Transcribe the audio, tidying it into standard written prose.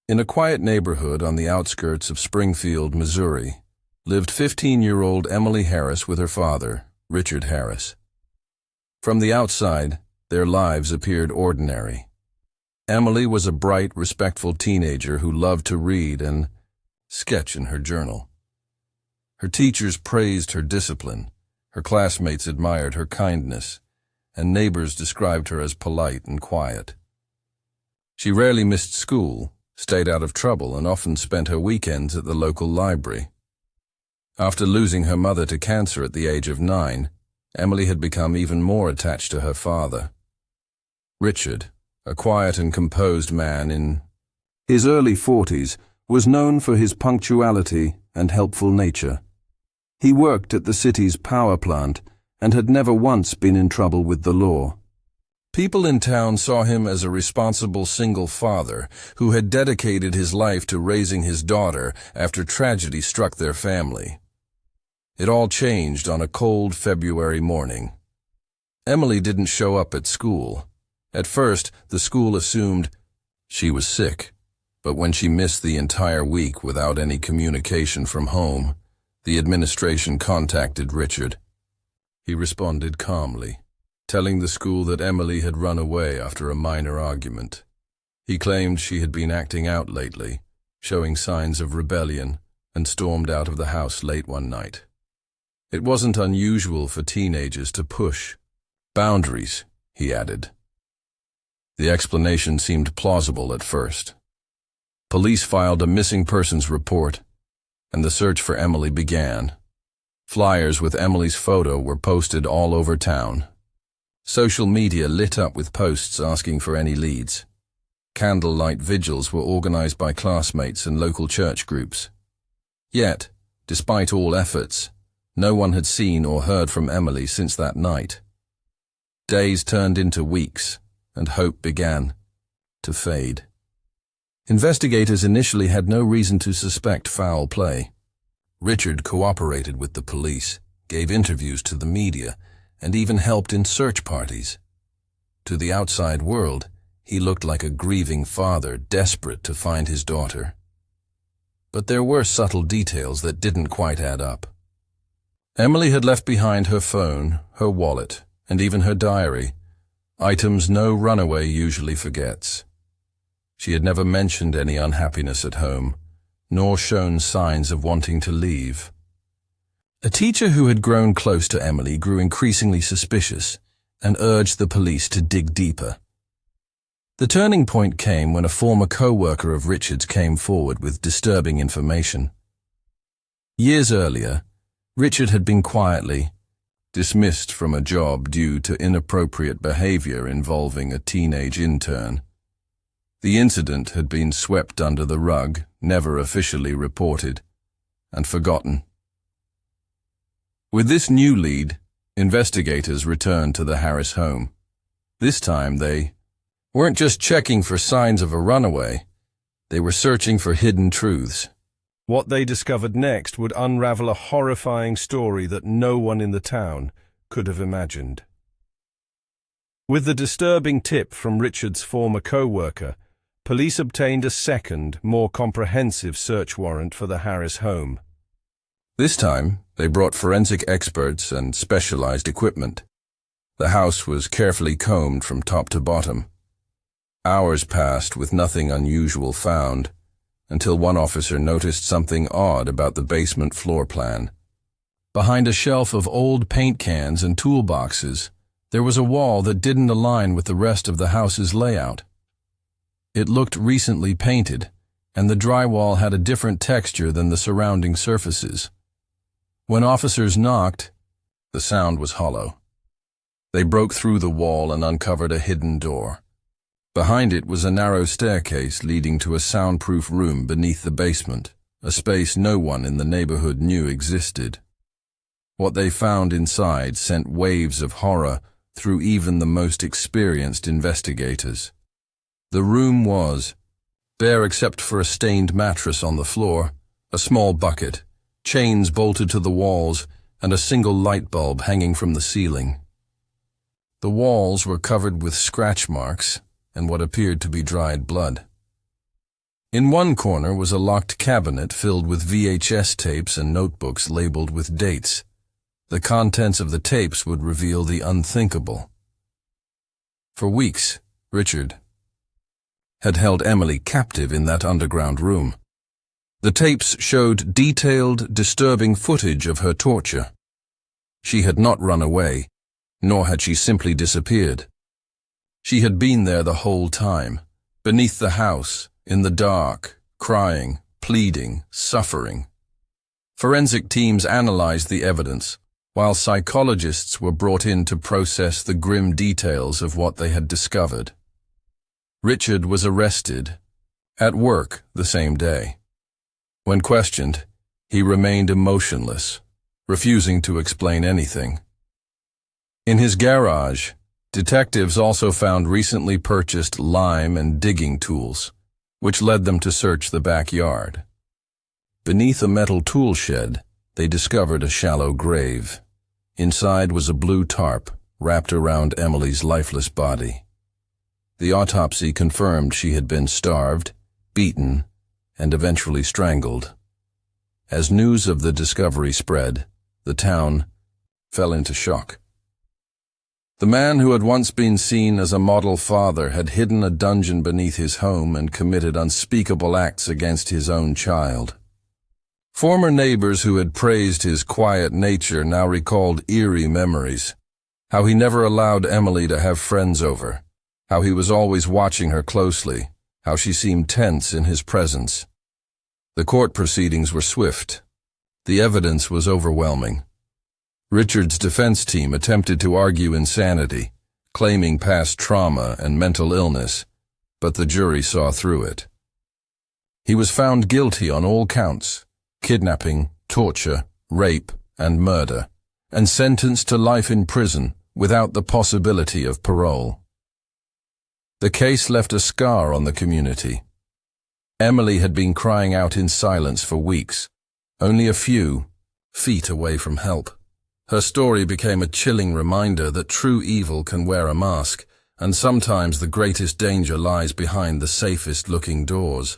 In a quiet neighborhood on the outskirts of Springfield, Missouri, lived 15-year-old Emily Harris with her father, Richard Harris. From the outside, their lives appeared ordinary. Emily was a bright, respectful teenager who loved to read and sketch in her journal. Her teachers praised her discipline, her classmates admired her kindness, and neighbors described her as polite and quiet. She rarely missed school, stayed out of trouble, and often spent her weekends at the local library. After losing her mother to cancer at the age of 9, Emily had become even more attached to her father. Richard, a quiet and composed man in his early 40s, was known for his punctuality and helpful nature. He worked at the city's power plant and had never once been in trouble with the law. People in town saw him as a responsible single father who had dedicated his life to raising his daughter after tragedy struck their family. It all changed on a cold February morning. Emily didn't show up at school. At first, the school assumed she was sick, but when she missed the entire week without any communication from home, the administration contacted Richard. He responded calmly, telling the school that Emily had run away after a minor argument. He claimed she had been acting out lately, showing signs of rebellion, and stormed out of the house late one night. It wasn't unusual for teenagers to push boundaries, he added. The explanation seemed plausible at first. Police filed a missing persons report, and the search for Emily began. Flyers with Emily's photo were posted all over town. Social media lit up with posts asking for any leads. Candlelight vigils were organized by classmates and local church groups. Yet, despite all efforts, no one had seen or heard from Emily since that night. Days turned into weeks, and hope began to fade. Investigators initially had no reason to suspect foul play. Richard cooperated with the police, gave interviews to the media, and even helped in search parties. To the outside world, he looked like a grieving father desperate to find his daughter. But there were subtle details that didn't quite add up. Emily had left behind her phone, her wallet, and even her diary, items no runaway usually forgets. She had never mentioned any unhappiness at home, nor shown signs of wanting to leave. A teacher who had grown close to Emily grew increasingly suspicious and urged the police to dig deeper. The turning point came when a former co-worker of Richard's came forward with disturbing information. Years earlier, Richard had been quietly dismissed from a job due to inappropriate behavior involving a teenage intern. The incident had been swept under the rug, never officially reported, and forgotten. With this new lead, investigators returned to the Harris home. This time they weren't just checking for signs of a runaway, they were searching for hidden truths. What they discovered next would unravel a horrifying story that no one in the town could have imagined. With the disturbing tip from Richard's former co-worker, police obtained a second, more comprehensive search warrant for the Harris home. This time, they brought forensic experts and specialized equipment. The house was carefully combed from top to bottom. Hours passed with nothing unusual found, until one officer noticed something odd about the basement floor plan. Behind a shelf of old paint cans and toolboxes, there was a wall that didn't align with the rest of the house's layout. It looked recently painted, and the drywall had a different texture than the surrounding surfaces. When officers knocked, the sound was hollow. They broke through the wall and uncovered a hidden door. Behind it was a narrow staircase leading to a soundproof room beneath the basement, a space no one in the neighborhood knew existed. What they found inside sent waves of horror through even the most experienced investigators. The room was bare except for a stained mattress on the floor, a small bucket, chains bolted to the walls, and a single light bulb hanging from the ceiling. The walls were covered with scratch marks and what appeared to be dried blood. In one corner was a locked cabinet filled with VHS tapes and notebooks labeled with dates. The contents of the tapes would reveal the unthinkable. For weeks, Richard had held Emily captive in that underground room. The tapes showed detailed, disturbing footage of her torture. She had not run away, nor had she simply disappeared. She had been there the whole time, beneath the house, in the dark, crying, pleading, suffering. Forensic teams analyzed the evidence, while psychologists were brought in to process the grim details of what they had discovered. Richard was arrested, at work the same day. When questioned, he remained emotionless, refusing to explain anything. In his garage, detectives also found recently purchased lime and digging tools, which led them to search the backyard. Beneath a metal tool shed, they discovered a shallow grave. Inside was a blue tarp wrapped around Emily's lifeless body. The autopsy confirmed she had been starved, beaten, and eventually strangled. As news of the discovery spread, the town fell into shock. The man who had once been seen as a model father had hidden a dungeon beneath his home and committed unspeakable acts against his own child. Former neighbors who had praised his quiet nature now recalled eerie memories. How he never allowed Emily to have friends over. How he was always watching her closely. How she seemed tense in his presence. The court proceedings were swift. The evidence was overwhelming. Richard's defense team attempted to argue insanity, claiming past trauma and mental illness, but the jury saw through it. He was found guilty on all counts: kidnapping, torture, rape, and murder, and sentenced to life in prison without the possibility of parole. The case left a scar on the community. Emily had been crying out in silence for weeks, only a few feet away from help. Her story became a chilling reminder that true evil can wear a mask, and sometimes the greatest danger lies behind the safest-looking doors.